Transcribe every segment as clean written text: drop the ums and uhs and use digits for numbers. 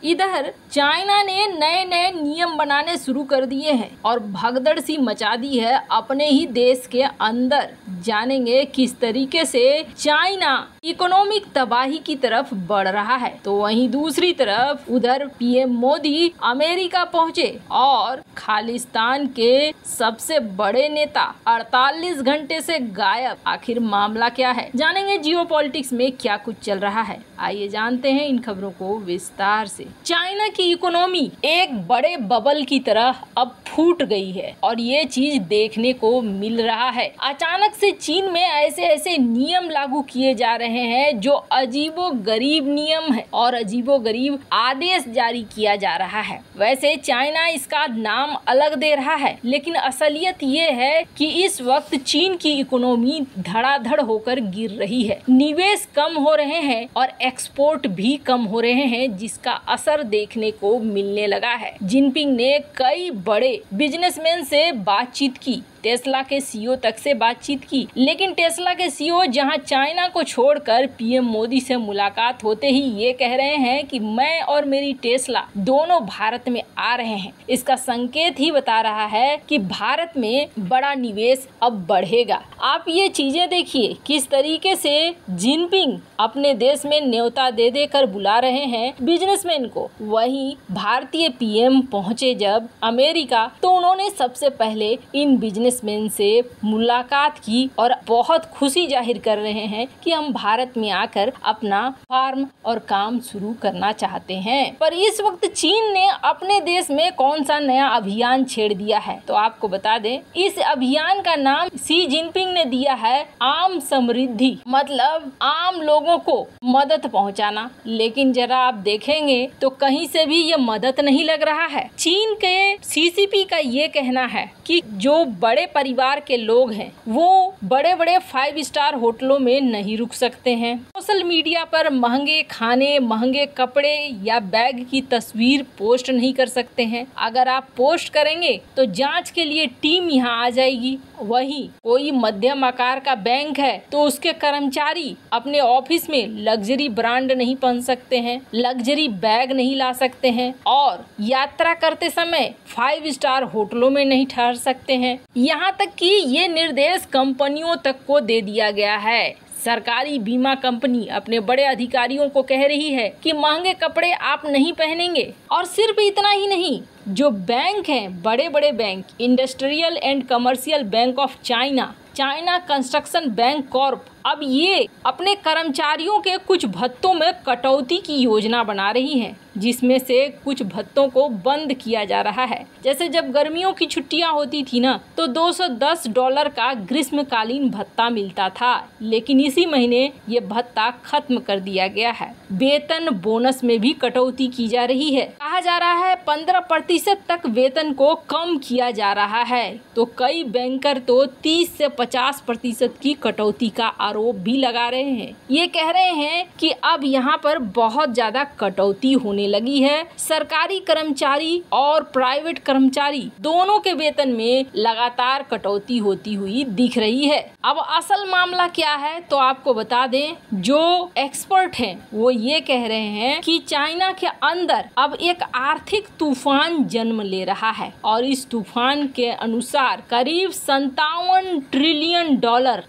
इधर चाइना ने नए नए नियम बनाने शुरू कर दिए हैं और भगदड़ सी मचा दी है अपने ही देश के अंदर। जानेंगे किस तरीके से चाइना इकोनॉमिक तबाही की तरफ बढ़ रहा है। तो वहीं दूसरी तरफ उधर पीएम मोदी अमेरिका पहुंचे और खालिस्तान के सबसे बड़े नेता 48 घंटे से गायब। आखिर मामला क्या है, जानेंगे जियोपॉलिटिक्स में क्या कुछ चल रहा है। आइए जानते हैं इन खबरों को विस्तार से। चाइना की इकोनॉमी एक बड़े बबल की तरह अब फूट गई है और ये चीज देखने को मिल रहा है। अचानक से चीन में ऐसे ऐसे नियम लागू किए जा रहे हैं जो अजीबोगरीब नियम है और अजीबोगरीब आदेश जारी किया जा रहा है। वैसे चाइना इसका नाम अलग दे रहा है, लेकिन असलियत ये है कि इस वक्त चीन की इकोनॉमी धड़ाधड़ होकर गिर रही है। निवेश कम हो रहे हैं और एक्सपोर्ट भी कम हो रहे हैं, जिसका असर देखने को मिलने लगा है। जिनपिंग ने कई बड़े बिजनेसमैन से बातचीत की, टेस्ला के सीईओ तक से बातचीत की, लेकिन टेस्ला के सीईओ जहां चाइना को छोड़कर पीएम मोदी से मुलाकात होते ही ये कह रहे हैं कि मैं और मेरी टेस्ला दोनों भारत में आ रहे हैं। इसका संकेत ही बता रहा है कि भारत में बड़ा निवेश अब बढ़ेगा। आप ये चीजें देखिए किस तरीके से जिनपिंग अपने देश में न्योता दे देकर बुला रहे हैं बिजनेसमैन को। वहीं भारतीय पीएम पहुंचे जब अमेरिका, तो उन्होंने सबसे पहले इन बिजनेसमैन से मुलाकात की और बहुत खुशी जाहिर कर रहे हैं कि हम भारत में आकर अपना फार्म और काम शुरू करना चाहते हैं। पर इस वक्त चीन ने अपने देश में कौन सा नया अभियान छेड़ दिया है, तो आपको बता दें इस अभियान का नाम शी जिनपिंग ने दिया है आम समृद्धि, मतलब आम लोगों को मदद पहुंचाना। लेकिन जरा आप देखेंगे तो कहीं से भी ये मदद नहीं लग रहा है। चीन के सीसीपी का ये कहना है कि जो बड़े परिवार के लोग हैं वो बड़े बड़े 5 स्टार होटलों में नहीं रुक सकते हैं। सोशल मीडिया पर महंगे खाने, महंगे कपड़े या बैग की तस्वीर पोस्ट नहीं कर सकते हैं। अगर आप पोस्ट करेंगे तो जांच के लिए टीम यहाँ आ जाएगी। वहीं कोई मध्यम आकार का बैंक है तो उसके कर्मचारी अपने ऑफिस में लग्जरी ब्रांड नहीं पहन सकते हैं, लग्जरी बैग नहीं ला सकते हैं और यात्रा करते समय 5 स्टार होटलों में नहीं ठहर सकते हैं। यहाँ तक कि ये निर्देश कंपनियों तक को दे दिया गया है। सरकारी बीमा कंपनी अपने बड़े अधिकारियों को कह रही है कि महंगे कपड़े आप नहीं पहनेंगे। और सिर्फ इतना ही नहीं, जो बैंक हैं, बड़े बड़े bank, industrial and commercial bank of China, China construction bank Corp, अब ये अपने कर्मचारियों के कुछ भत्तों में कटौती की योजना बना रही हैं, जिसमें से कुछ भत्तों को बंद किया जा रहा है। जैसे जब गर्मियों की छुट्टियां होती थी ना, तो $210 का ग्रीष्मकालीन भत्ता मिलता था, लेकिन इसी महीने ये भत्ता खत्म कर दिया गया है। वेतन बोनस में भी कटौती की जा रही है। कहा जा रहा है 15% तक वेतन को कम किया जा रहा है। तो कई बैंकर तो 30 से 50% की कटौती का आरोप भी लगा रहे हैं। ये कह रहे हैं कि अब यहाँ पर बहुत ज्यादा कटौती होने लगी है। सरकारी कर्मचारी और प्राइवेट कर्मचारी दोनों के वेतन में लगातार कटौती होती हुई दिख रही है। अब असल मामला क्या है, तो आपको बता दें, जो एक्सपर्ट हैं वो ये कह रहे हैं कि चाइना के अंदर अब एक आर्थिक तूफान जन्म ले रहा है और इस तूफान के अनुसार करीब $57 ट्रिलियन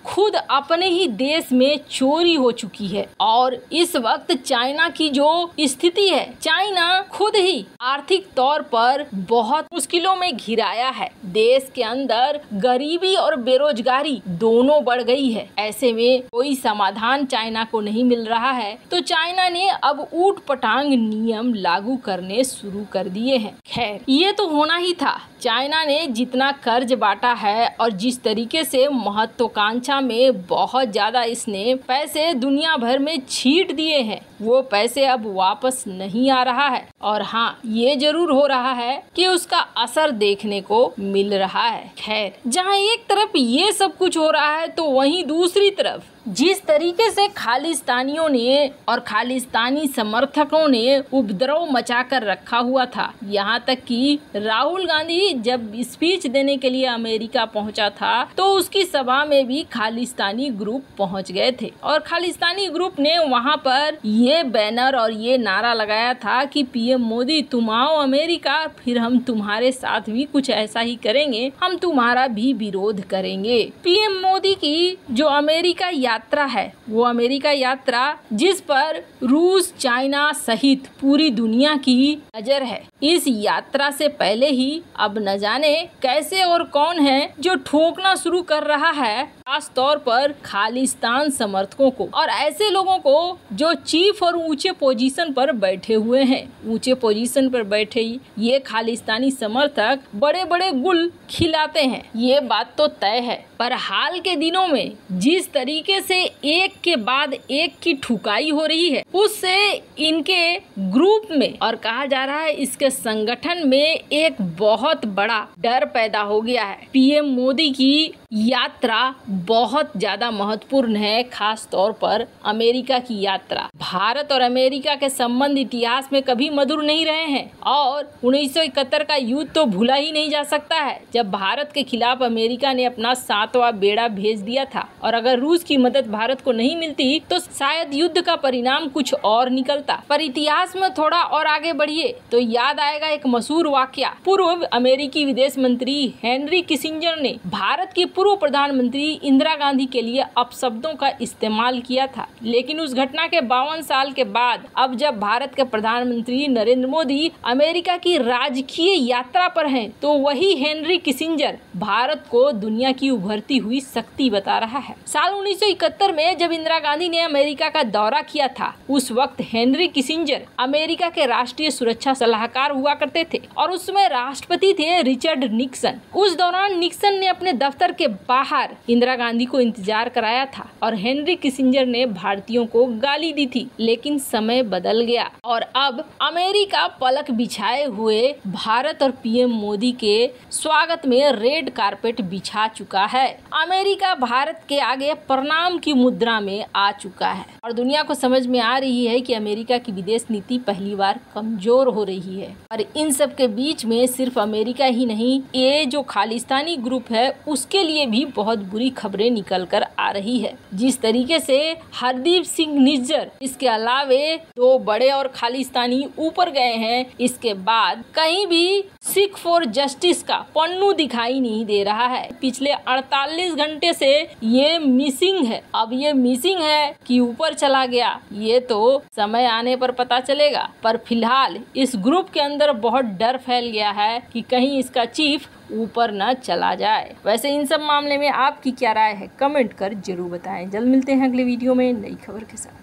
खुद अपने ही देश में चोरी हो चुकी है। और इस वक्त चाइना की जो स्थिति है, चाइना खुद ही आर्थिक तौर पर बहुत मुश्किलों में घिराया है। देश के अंदर गरीबी और बेरोजगारी दोनों बढ़ गई है। ऐसे में कोई समाधान चाइना को नहीं मिल रहा है, तो चाइना ने अब ऊट पटांग नियम लागू करने शुरू कर दिए हैं। खैर, ये तो होना ही था। चाइना ने जितना कर्ज बांटा है और जिस तरीके से महत्वाकांक्षा में बहुत ज्यादा इसने पैसे दुनिया भर में छींट दिए हैं, वो पैसे अब वापस नहीं आ रहा है। और हाँ, ये जरूर हो रहा है कि उसका असर देखने को मिल रहा है। खैर, जहाँ एक तरफ ये सब कुछ हो रहा है, तो वहीं दूसरी तरफ जिस तरीके से खालिस्तानियों ने और खालिस्तानी समर्थकों ने उपद्रव मचा कर रखा हुआ था, यहाँ तक कि राहुल गांधी जब स्पीच देने के लिए अमेरिका पहुंचा था तो उसकी सभा में भी खालिस्तानी ग्रुप पहुंच गए थे और खालिस्तानी ग्रुप ने वहां पर ये बैनर और ये नारा लगाया था कि पीएम मोदी तुम आओ अमेरिका, फिर हम तुम्हारे साथ भी कुछ ऐसा ही करेंगे, हम तुम्हारा भी विरोध करेंगे। पीएम मोदी की जो अमेरिका यात्रा है वो अमेरिका यात्रा जिस पर रूस, चाइना सहित पूरी दुनिया की नजर है, इस यात्रा से पहले ही अब न जाने कैसे और कौन है जो ठोकना शुरू कर रहा है, खास तौर पर खालिस्तान समर्थकों को और ऐसे लोगों को जो चीफ और ऊंचे पोजीशन पर बैठे हुए हैं। ऊंचे पोजीशन पर बैठे ये खालिस्तानी समर्थक बड़े बड़े गुल खिलाते हैं, ये बात तो तय है। पर हाल के दिनों में जिस तरीके से एक के बाद एक की ठुकाई हो रही है, उससे इनके ग्रुप में और कहा जा रहा है इसके संगठन में एक बहुत बड़ा डर पैदा हो गया है। पीएम मोदी की यात्रा बहुत ज्यादा महत्वपूर्ण है, खास तौर पर अमेरिका की यात्रा। भारत और अमेरिका के संबंध इतिहास में कभी मधुर नहीं रहे हैं और 1971 का युद्ध तो भूला ही नहीं जा सकता है, जब भारत के खिलाफ अमेरिका ने अपना 7वां बेड़ा भेज दिया था और अगर रूस की मदद भारत को नहीं मिलती तो शायद युद्ध का परिणाम कुछ और निकलता। पर इतिहास में थोड़ा और आगे बढ़िए तो याद आएगा एक मशहूर वाकया। पूर्व अमेरिकी विदेश मंत्री हेनरी किसिंजर ने भारत की पूर्व प्रधानमंत्री इंदिरा गांधी के लिए अपशब्दों का इस्तेमाल किया था, लेकिन उस घटना के 52 साल के बाद अब जब भारत के प्रधानमंत्री नरेंद्र मोदी अमेरिका की राजकीय यात्रा पर हैं, तो वही हेनरी किसिंजर भारत को दुनिया की उभरती हुई शक्ति बता रहा है। साल 1971 में जब इंदिरा गांधी ने अमेरिका का दौरा किया था, उस वक्त हेनरी किसिंजर अमेरिका के राष्ट्रीय सुरक्षा सलाहकार हुआ करते थे और उसमें राष्ट्रपति थे रिचर्ड निक्सन। उस दौरान निक्सन ने अपने दफ्तर के बाहर इंदिरा गांधी को इंतजार कराया था और हेनरी किसिंजर ने भारतीयों को गाली दी थी, लेकिन समय बदल गया और अब अमेरिका पलक बिछाए हुए भारत और पीएम मोदी के स्वागत में रेड कारपेट बिछा चुका है। अमेरिका भारत के आगे प्रणाम की मुद्रा में आ चुका है और दुनिया को समझ में आ रही है कि अमेरिका की विदेश नीति पहली बार कमजोर हो रही है। और इन सब के बीच में सिर्फ अमेरिका ही नहीं, ये जो खालिस्तानी ग्रुप है उसके लिए भी बहुत बुरी खबरें निकल कर आ रही है। जिस तरीके से हरदीप सिंह निज्जर इसके अलावे 2 बड़े और खालिस्तानी ऊपर गए हैं, इसके बाद कहीं भी सिख फॉर जस्टिस का पन्नू दिखाई नहीं दे रहा है। पिछले 48 घंटे से ये मिसिंग है। अब ये मिसिंग है कि ऊपर चला गया, ये तो समय आने पर पता चलेगा। पर फिलहाल इस ग्रुप के अंदर बहुत डर फैल गया है कि कहीं इसका चीफ ऊपर न चला जाए। वैसे इन सब मामले में आपकी क्या राय है, कमेंट कर जरूर बताएं। जल्द मिलते हैं अगले वीडियो में नई खबर के साथ।